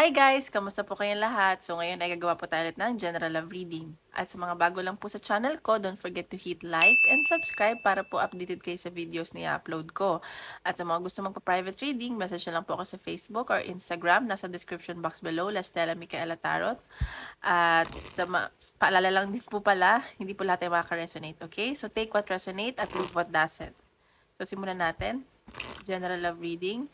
Hi guys! Kamusta po kayong lahat? So ngayon ay gagawa po tayo ulit ng general love reading. At sa mga bago lang po sa channel ko, don't forget to hit like and subscribe para po updated kayo sa videos na i-upload ko. At sa mga gusto magpa-private reading, message na lang po ako sa Facebook or Instagram. Nasa description box below, Lastella Micaela Tarot. At paalala lang din po pala, hindi po lahat ay makaka-resonate, okay? So take what resonate at leave what doesn't. So simulan natin. General love reading.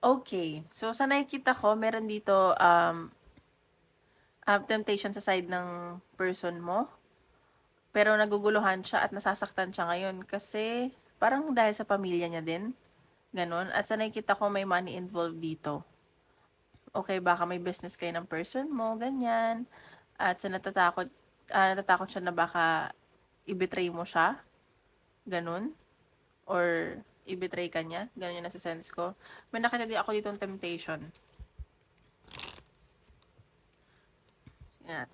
Okay. So, sa nakikita ko, meron dito temptation sa side ng person mo. Pero naguguluhan siya at nasasaktan siya ngayon kasi parang dahil sa pamilya niya din. Ganon. At sa nakikita ko, may money involved dito. Okay, baka may business kayo ng person mo, ganyan. At sa natatakot siya na baka i-betray mo siya. Ganon. Or i-betray ka niya. Ganon yung nasa sense ko. May nakita din ako dito ng temptation. Yan.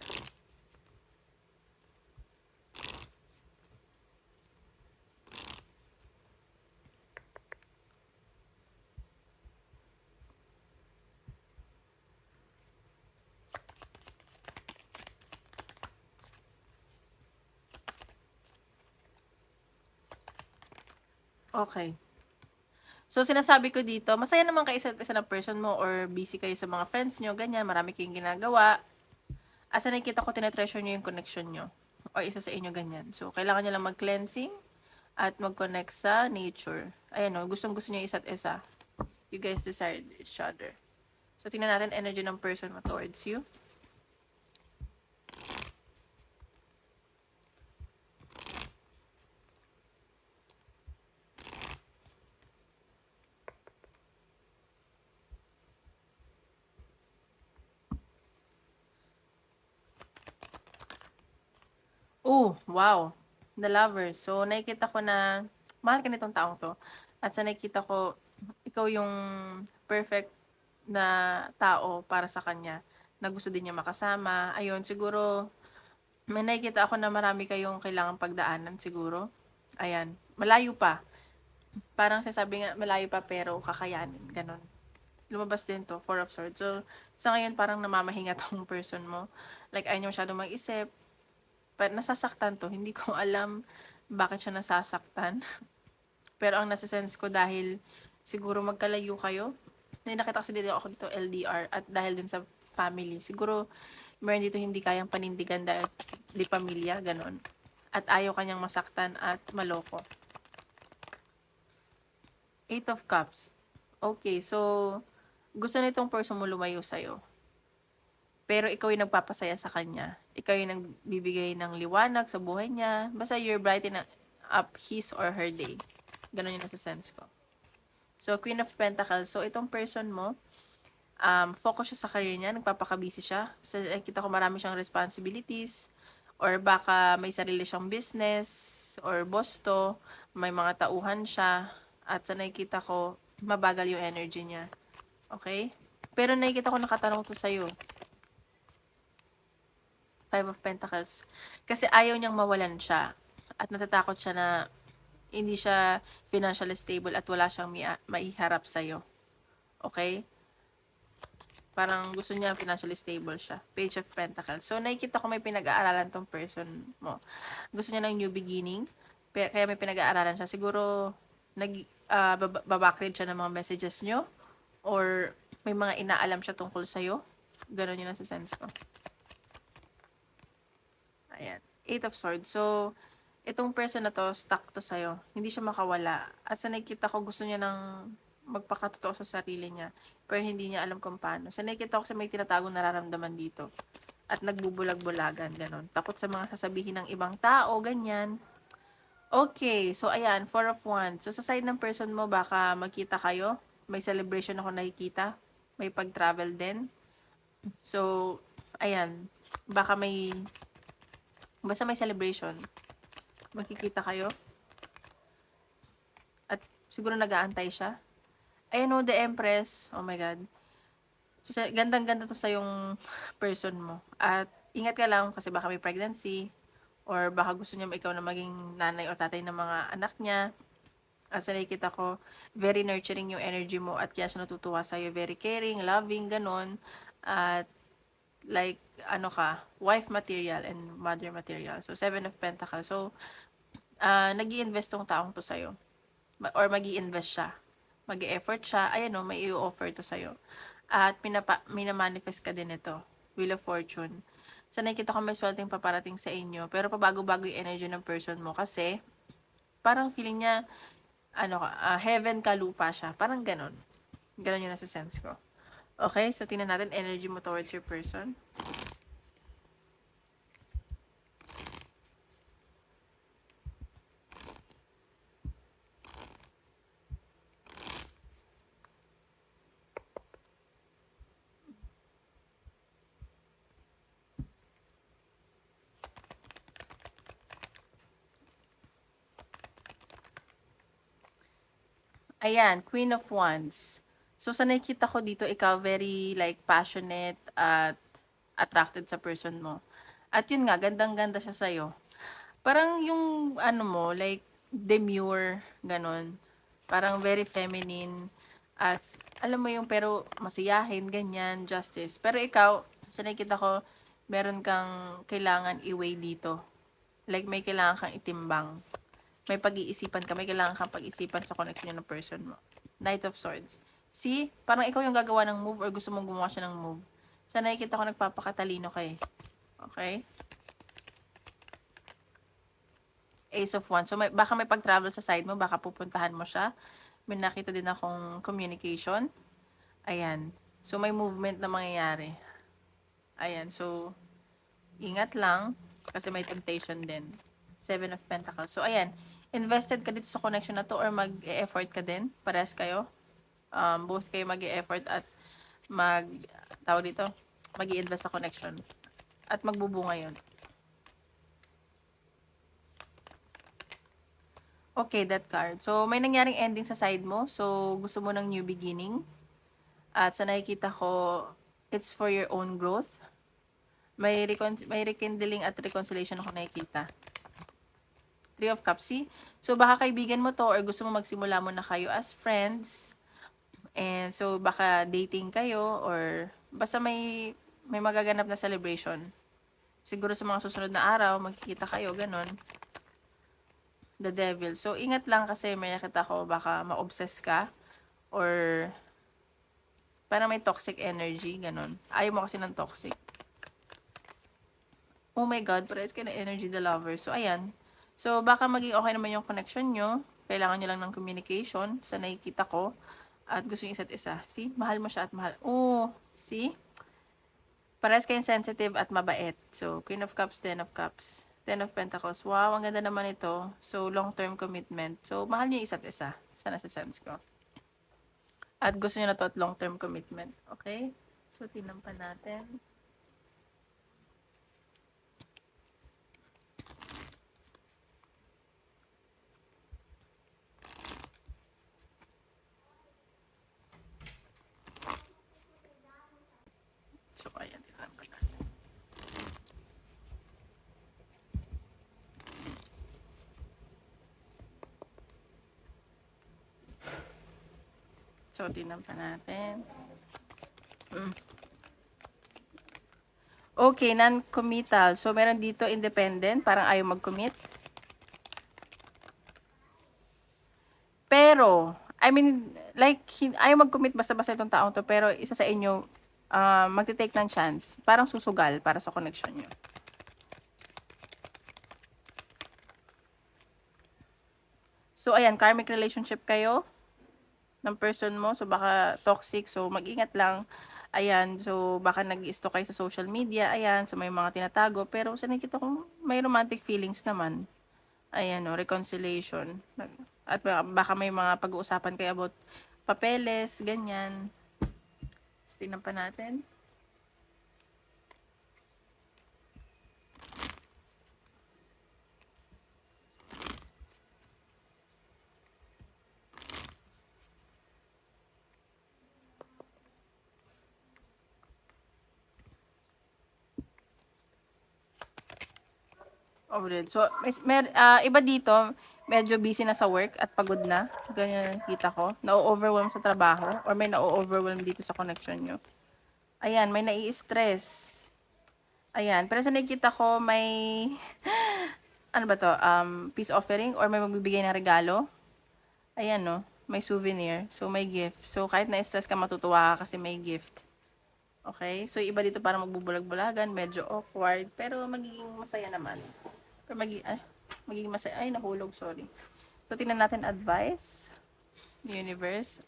Okay. So, sinasabi ko dito, masaya naman kayo isa't isa ng person mo or busy kayo sa mga friends nyo, ganyan, marami kayong ginagawa. Asa nakikita ko, tinatreasure nyo yung connection nyo. O isa sa inyo, ganyan. So, kailangan nyo lang mag-cleansing at mag-connect sa nature. Ayan o, gustong-gusto nyo isa't isa. You guys desire each other. So, tingnan natin energy ng person mo towards you. Oh, wow. The Lover. So, nakikita ko na mahal ka nitong taong to. At sa nakikita ko, ikaw yung perfect na tao para sa kanya na gusto din niya makasama. Ayun, siguro may nakikita ako na marami kayong kailangang pagdaanan siguro. Ayan, malayo pa. Parang sasabi nga, malayo pa pero kakayanin. Ganon. Lumabas din to, Four of Swords. So, sa ngayon parang namamahinga tong person mo. Like, ayaw niya masyadong mag-isip. Pero nasasaktan to. Hindi ko alam bakit siya nasasaktan. Pero ang nasa-sense ko dahil siguro magkalayo kayo. Nakita kasi dito ako dito LDR at dahil din sa family. Siguro meron dito hindi kayang panindigan dahil di pamilya, ganon. At ayaw kanyang masaktan at maloko. Eight of Cups. Okay, so gusto nitong person mo lumayo sa'yo. Pero ikaw yung nagpapasaya sa kanya. Ikaw yung nagbibigay ng liwanag sa buhay niya. Basta you're brightening up his or her day. Ganon yung nasa sense ko. So, Queen of Pentacles. So, itong person mo, focus siya sa career niya. Nagpapakabisi siya. So, nakita ko marami siyang responsibilities. Or baka may sarili siyang business. Or bosto. May mga tauhan siya. At sa nakikita ko, mabagal yung energy niya. Okay? Pero nakikita ko nakatanong to sa'yo. Five of Pentacles. Kasi ayaw niyang mawalan siya. At natatakot siya na hindi siya financially stable at wala siyang maiharap sa'yo. Okay? Parang gusto niya financially stable siya. Page of Pentacles. So, nakikita ko may pinag-aaralan tong person mo. Gusto niya ng new beginning. Kaya may pinag-aaralan siya. Siguro, babakread siya ng mga messages nyo. Or, may mga inaalam siya tungkol sa'yo. Ganon yun nasa sense ko. Ayan. Eight of Swords. So, itong person na to, stuck to sa'yo. Hindi siya makawala. At sa nakikita ko, gusto niya ng magpakatotoo sa sarili niya. Pero hindi niya alam kung paano. Sa nakikita ko sa may tinatagong nararamdaman dito. At nagbubulag-bulagan, ganon. Takot sa mga sasabihin ng ibang tao, ganyan. Okay, so ayan, Four of Wands. So, sa side ng person mo, baka magkita kayo. May celebration ako nakikita. May pag-travel din. So, ayan. Baka basta may celebration. Magkikita kayo. siguro nag-aantay siya. Ayan o, the Empress. Oh my God. So, gandang-ganda to sa yung person mo. At ingat ka lang kasi baka may pregnancy or baka gusto niya ikaw na maging nanay o tatay ng mga anak niya. Sa nakikita ko, very nurturing yung energy mo at kaya siya natutuwa sa'yo. Very caring, loving, ganon. At like, ano ka, wife material and mother material. So, Seven of Pentacles. So, nag-i-invest tong taong to sa'yo. Or mag-i-invest siya. Mag-i-effort siya. Ayan o, may i-offer to sa'yo. At minamanifest ka din ito. Wheel of Fortune. Sa nakikita ko may swelteng paparating sa inyo. Pero pabago-bago yung energy ng person mo. Kasi, parang feeling niya, heaven ka, lupa siya. Parang ganon. Ganon yung nasa sense ko. Okay, so tingnan natin energy mo towards your person. Ayan, Queen of Wands. So, sa nakikita ko dito, ikaw very like passionate at attracted sa person mo. At yun nga, gandang-ganda siya sa'yo. Parang yung ano mo, like demure, ganon. Parang very feminine. At alam mo yung pero masiyahin, ganyan, justice. Pero ikaw, sa nakikita ko, meron kang kailangan i-weigh dito. Like may kailangan kang itimbang. May pag-iisipan ka, may kailangan kang pag-isipan sa connection ng person mo. Knight of Swords. See, parang ikaw yung gagawa ng move or gusto mong gumawa siya ng move. Sa nakikita ko, nagpapakatalino ka eh. Okay? Ace of Wands. So, baka may pag-travel sa side mo, baka pupuntahan mo siya. May nakita din akong communication. Ayan. So, may movement na mangyayari. Ayan. So, ingat lang kasi may temptation din. Seven of Pentacles. So, ayan. Invested ka dito sa connection na to or mag-e-effort ka din? Parehas kayo? Both kayo mag-e-effort at tawag dito, mag-i-invest sa connection. At magbubunga yun. Okay, that card. So, may nangyaring ending sa side mo. So, gusto mo ng new beginning. At sa nakikita ko, it's for your own growth. May rekindling at reconciliation ako nakikita. Three of Cups. See? So, baka kaibigan mo to or gusto mo magsimula mo na kayo as friends. And so, baka dating kayo or basta may magaganap na celebration. Siguro sa mga susunod na araw, magkikita kayo, ganon. The Devil. So, ingat lang kasi may nakita ko baka ma-obsess ka or parang may toxic energy, ganon. Ayaw mo kasi ng toxic. Oh my God, parehas ka na energy the lover. So, ayan. So, baka maging okay naman yung connection nyo. Kailangan nyo lang ng communication sa nakikita ko. At gusto yung isa't isa. See? Mahal mo siya at mahal. Oh, see? Parehas kayong sensitive at mabait. So, Queen of Cups, Ten of Cups. Ten of Pentacles. Wow, ang ganda naman ito. So, long-term commitment. So, mahal niyo isa't isa. Sana sa sense ko. At gusto niyo na to at long-term commitment. Okay? So, tingnan pa natin. So, ayan. Tingnan pa natin. So, tingnan pa natin. Okay, non-committal. So, meron dito independent. Parang ayaw mag-commit. Pero, I mean, like, ayaw mag-commit basta-basta itong taong to. Pero, isa sa inyo, magte-take ng chance. Parang susugal para sa connection nyo. So, ayan, karmic relationship kayo ng person mo. So, baka toxic. So, mag-ingat lang. Ayan, so baka nag-stalk kayo sa social media. Ayan, so may mga tinatago. Pero sa nakikita ko, may romantic feelings naman. Ayan, no, reconciliation. At baka may mga pag-uusapan kayo about papeles, ganyan. So, tingnan pa natin. Overload. So, iba dito, medyo busy na sa work at pagod na. Ganyan kita ko. Na-overwhelm sa trabaho or may na-overwhelm dito sa connection nyo. Ayan, may nai-stress. Ayan, pero sa nakikita ko may ano ba to? Peace offering or may magbibigay ng regalo. Ayan no, may souvenir. So may gift. So kahit na-stress ka, matutuwa ka kasi may gift. Okay? So iba dito parang magbubulag-bulagan, medyo awkward, pero magiging masaya naman. Pero magiging masaya. Ay, nahulog, sorry. So tingnan natin advice. Universe.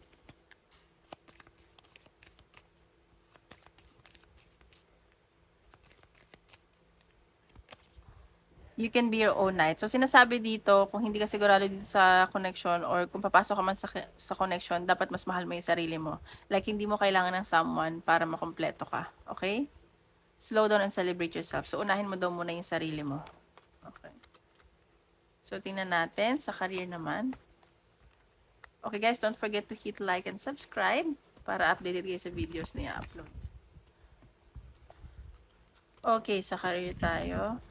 You can be your own knight. So, sinasabi dito, kung hindi ka sigurado dito sa connection or kung papasok ka man sa connection, dapat mas mahal mo yung sarili mo. Like, hindi mo kailangan ng someone para makompleto ka. Okay? Slow down and celebrate yourself. So, unahin mo daw muna yung sarili mo. Okay. So, tingnan natin sa career naman. Okay guys, don't forget to hit like and subscribe para updated kayo sa videos na i-upload. Okay, sa career tayo.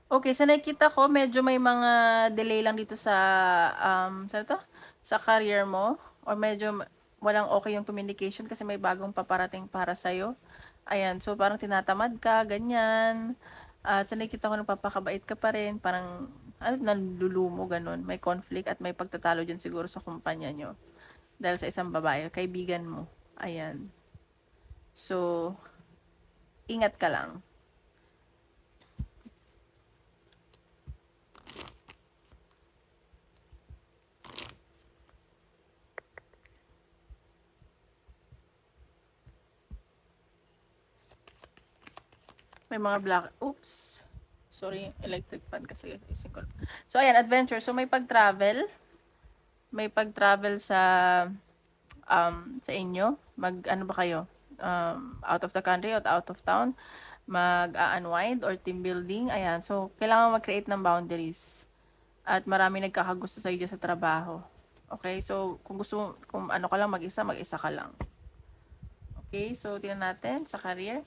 Okay, sa nakikita ko, medyo may mga delay lang dito sa, saan to? Sa career mo. Or medyo walang okay yung communication kasi may bagong paparating para sa'yo. Ayan, so parang tinatamad ka, ganyan. Sa nakikita ko, nagpapakabait ka pa rin. Parang, nalulumo, ganun. May conflict at may pagtatalo dyan siguro sa kumpanya nyo. Dahil sa isang babae, kaibigan mo. Ayan. So, ingat ka lang. May mga black, oops, sorry, electric fan kasi ising ko. So ayan, adventure. So may pag-travel sa inyo. Ano ba kayo? Out of the country or out of town, mag-unwind or team building. Ayan, so kailangan mag-create ng boundaries. At marami nagkakagusto sa iyo sa trabaho. Okay, so kung ano ka lang mag-isa ka lang. Okay, so tingnan natin sa career.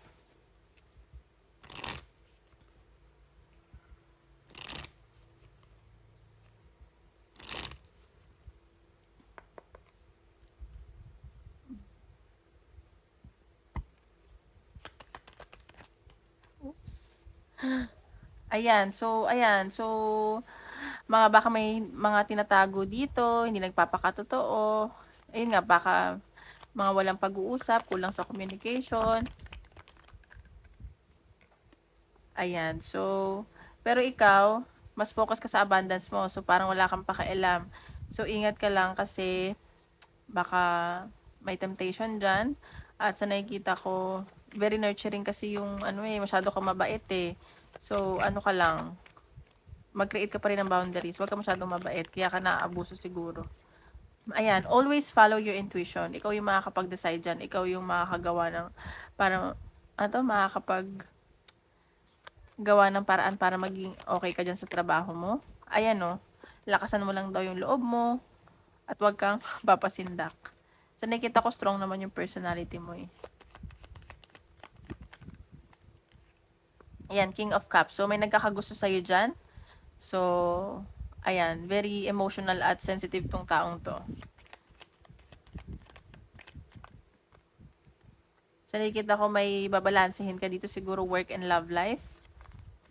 Oops. Ayan, so baka may mga tinatago dito, hindi nagpapakatotoo. Ayun nga, baka mga walang pag-uusap, kulang sa communication. Ayan, so pero ikaw, mas focus ka sa abundance mo. So parang wala kang pakialam. So ingat ka lang kasi baka may temptation dyan. At sa nakikita ko, very nurturing kasi yung masyado ka mabait eh. So ano ka lang, mag-create ka pa rin ng boundaries. Huwag ka masyadong mabait, kaya ka naaabuso siguro. Ayan, always follow your intuition. Ikaw yung makakapag-decide dyan. Ikaw yung makakagawa ng, parang, gawa ng paraan para maging okay ka dyan sa trabaho mo. Ayan no, lakasan mo lang daw yung loob mo at huwag kang papasindak. So nakita ko strong naman yung personality mo eh. Ayan, King of Cups. So may nagkakagusto sa'yo dyan. So, ayan, very emotional at sensitive tong taong to. So nakikita ko may babalansehin ka dito siguro work and love life.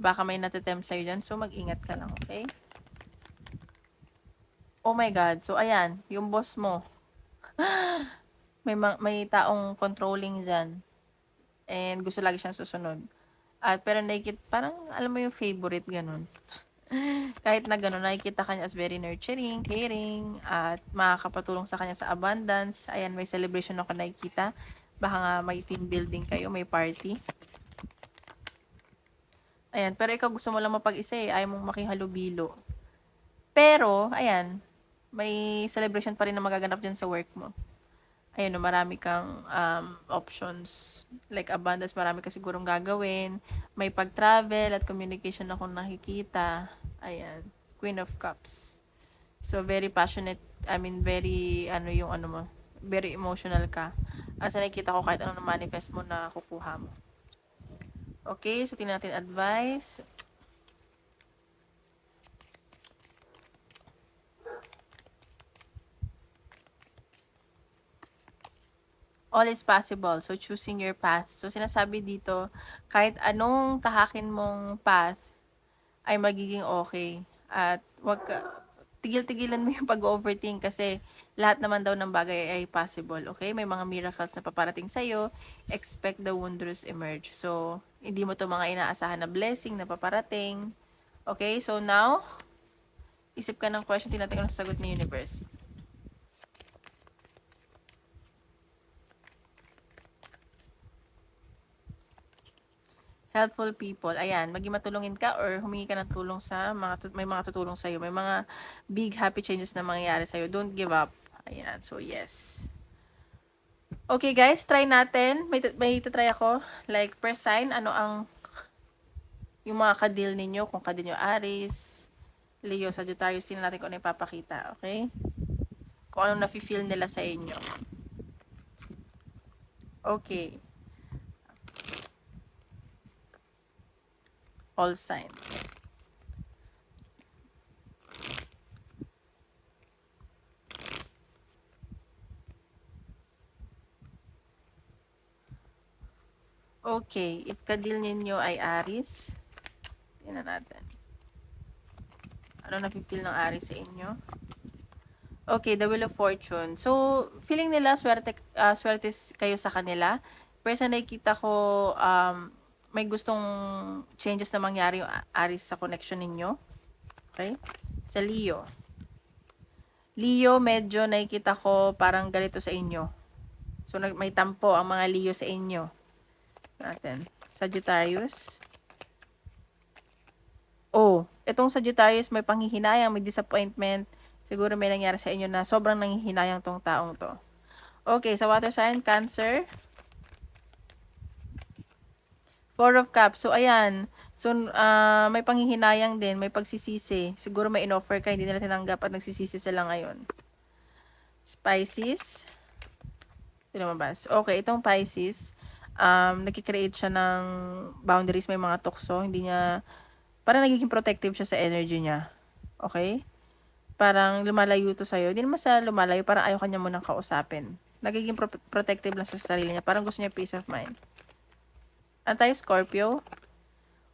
Baka may natitempt sa'yo dyan. So, mag-ingat ka lang, okay? Oh my God. So, ayan. Yung boss mo. may taong controlling dyan. And gusto lagi siyang susunod. At pero nakikita, parang alam mo yung favorite, ganun. Kahit na ganun, nakikita kanya as very nurturing, caring, at makakapatulong sa kanya sa abundance. Ayan, may celebration ako nakikita. Baka nga may team building kayo, may party. Ayan, pero ikaw gusto mo lang mapag-isa eh. Ayaw mong makihalubilo. Pero, ayan, may celebration pa rin na magaganap dyan sa work mo. ayun 'no, marami kang, options, like abundance, marami ka sigurong gagawin, may pag-travel at communication akong nakikita, ayan, Queen of Cups. So, very passionate, I mean, very ano yung ano mo, very emotional ka. Sa nakikita ko kahit anong na-manifest mo nakukuha mo. Okay, so tingnan natin advice. All is possible. So, choosing your path. So, sinasabi dito, kahit anong tahakin mong path, ay magiging okay. At wag ka, tigil-tigilan mo yung pag-overthink kasi lahat naman daw ng bagay ay possible. Okay? May mga miracles na paparating sa'yo. Expect the wondrous emerge. So, hindi mo to mga inaasahan na blessing na paparating. Okay? So, now, isip ka ng question, tinatingnan ang sagot ni universe. Helpful people. Ayan, maging matulungin ka or humingi ka ng tulong sa may mga tutulong sa'yo. May mga big happy changes na mangyayari sa'yo. Don't give up. Ayan, so yes. Okay guys, try natin. May try ako. Like, per sign, ano ang yung mga kadil ninyo. Kung kadil nyo Aries, Leo, Sagittarius, tingnan natin kung ano ipapakita. Okay? Kung ano nafe-feel nila sa inyo. Okay. All signs. Okay, if kadil ninyo ay Aries, tingnan natin. Ano nafe-feel ng Aries sa inyo? Okay, the Wheel of Fortune. So, feeling nila swerte kayo sa kanila. Pero sa nakikita ko, may gustong changes na mangyari yung Aries sa connection ninyo. Okay? Sa Leo. Leo, medyo nakikita ko parang ganito sa inyo. So, may tampo ang mga Leo sa inyo. Natin. Sagittarius. Oh, itong Sagittarius may panghihinayang, may disappointment. Siguro may nangyari sa inyo na sobrang nanghihinayang tong taong to. Okay, sa water sign, Cancer. Four of Cups. So, ayan. So, may panghihinayang din, may pagsisisi. Siguro may in-offer ka, hindi nila tinanggap at nagsisisi sila ngayon. Pisces. Pinamabas. Okay, itong Pisces, nagkikreate siya ng boundaries, may mga tukso. Hindi niya, parang nagiging protective siya sa energy niya. Okay? Parang lumalayo to sa'yo. Hindi naman sa lumalayo, parang ayaw kanya munang kausapin. Nagiging protective lang siya sa sarili niya. Parang gusto niya peace of mind. Anti-Scorpio.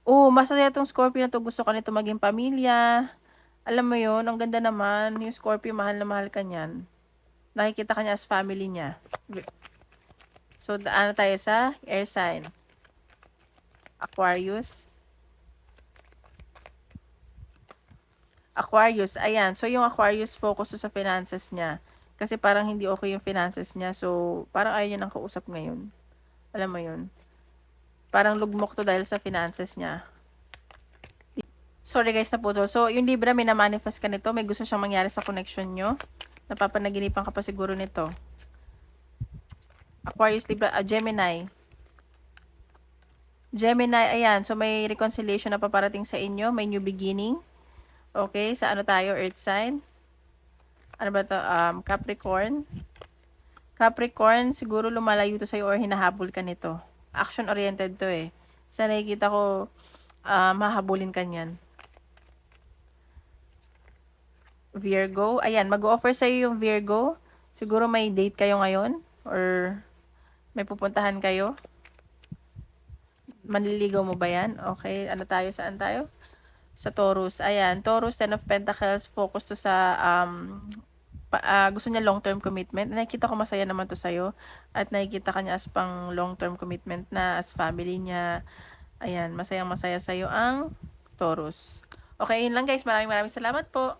Masaya tong Scorpio na to. Gusto ka nito maging pamilya. Alam mo yon, ang ganda naman. Yung Scorpio, mahal na mahal ka niyan. Nakikita ka niya as family niya. So, daan tayo sa air sign. Aquarius. Aquarius, ayan. So, yung Aquarius focus sa finances niya. Kasi parang hindi okay yung finances niya. So, parang ayaw niya nang kausap ngayon. Alam mo yun. Parang lugmok to dahil sa finances niya. Sorry guys, naputol. So, yung Libra, may na-manifest ka nito. May gusto siyang mangyari sa connection nyo. Napapanaginipan ka pa siguro nito. Aquarius, Libra, Gemini. Gemini, ayan. So, may reconciliation na paparating sa inyo. May new beginning. Okay, sa ano tayo? Earth sign. Ano ba to? Capricorn. Capricorn, siguro lumalayo to sa'yo or hinahabol ka nito. Action-oriented to eh. Sa nakikita ko, hahabulin ka niyan. Virgo. Ayan, mag-offer sa'yo yung Virgo. Siguro may date kayo ngayon or may pupuntahan kayo. Manliligaw mo ba yan? Okay, ano tayo? Saan tayo? Sa Taurus. Ayan, Taurus, Ten of Pentacles, focus to sa gusto niya long-term commitment. Nakikita ko masaya naman to sa'yo. At nakikita ka niya as pang long-term commitment na as family niya. Ayan, masayang masaya sa'yo ang Taurus. Okay, yun lang guys. Maraming salamat po.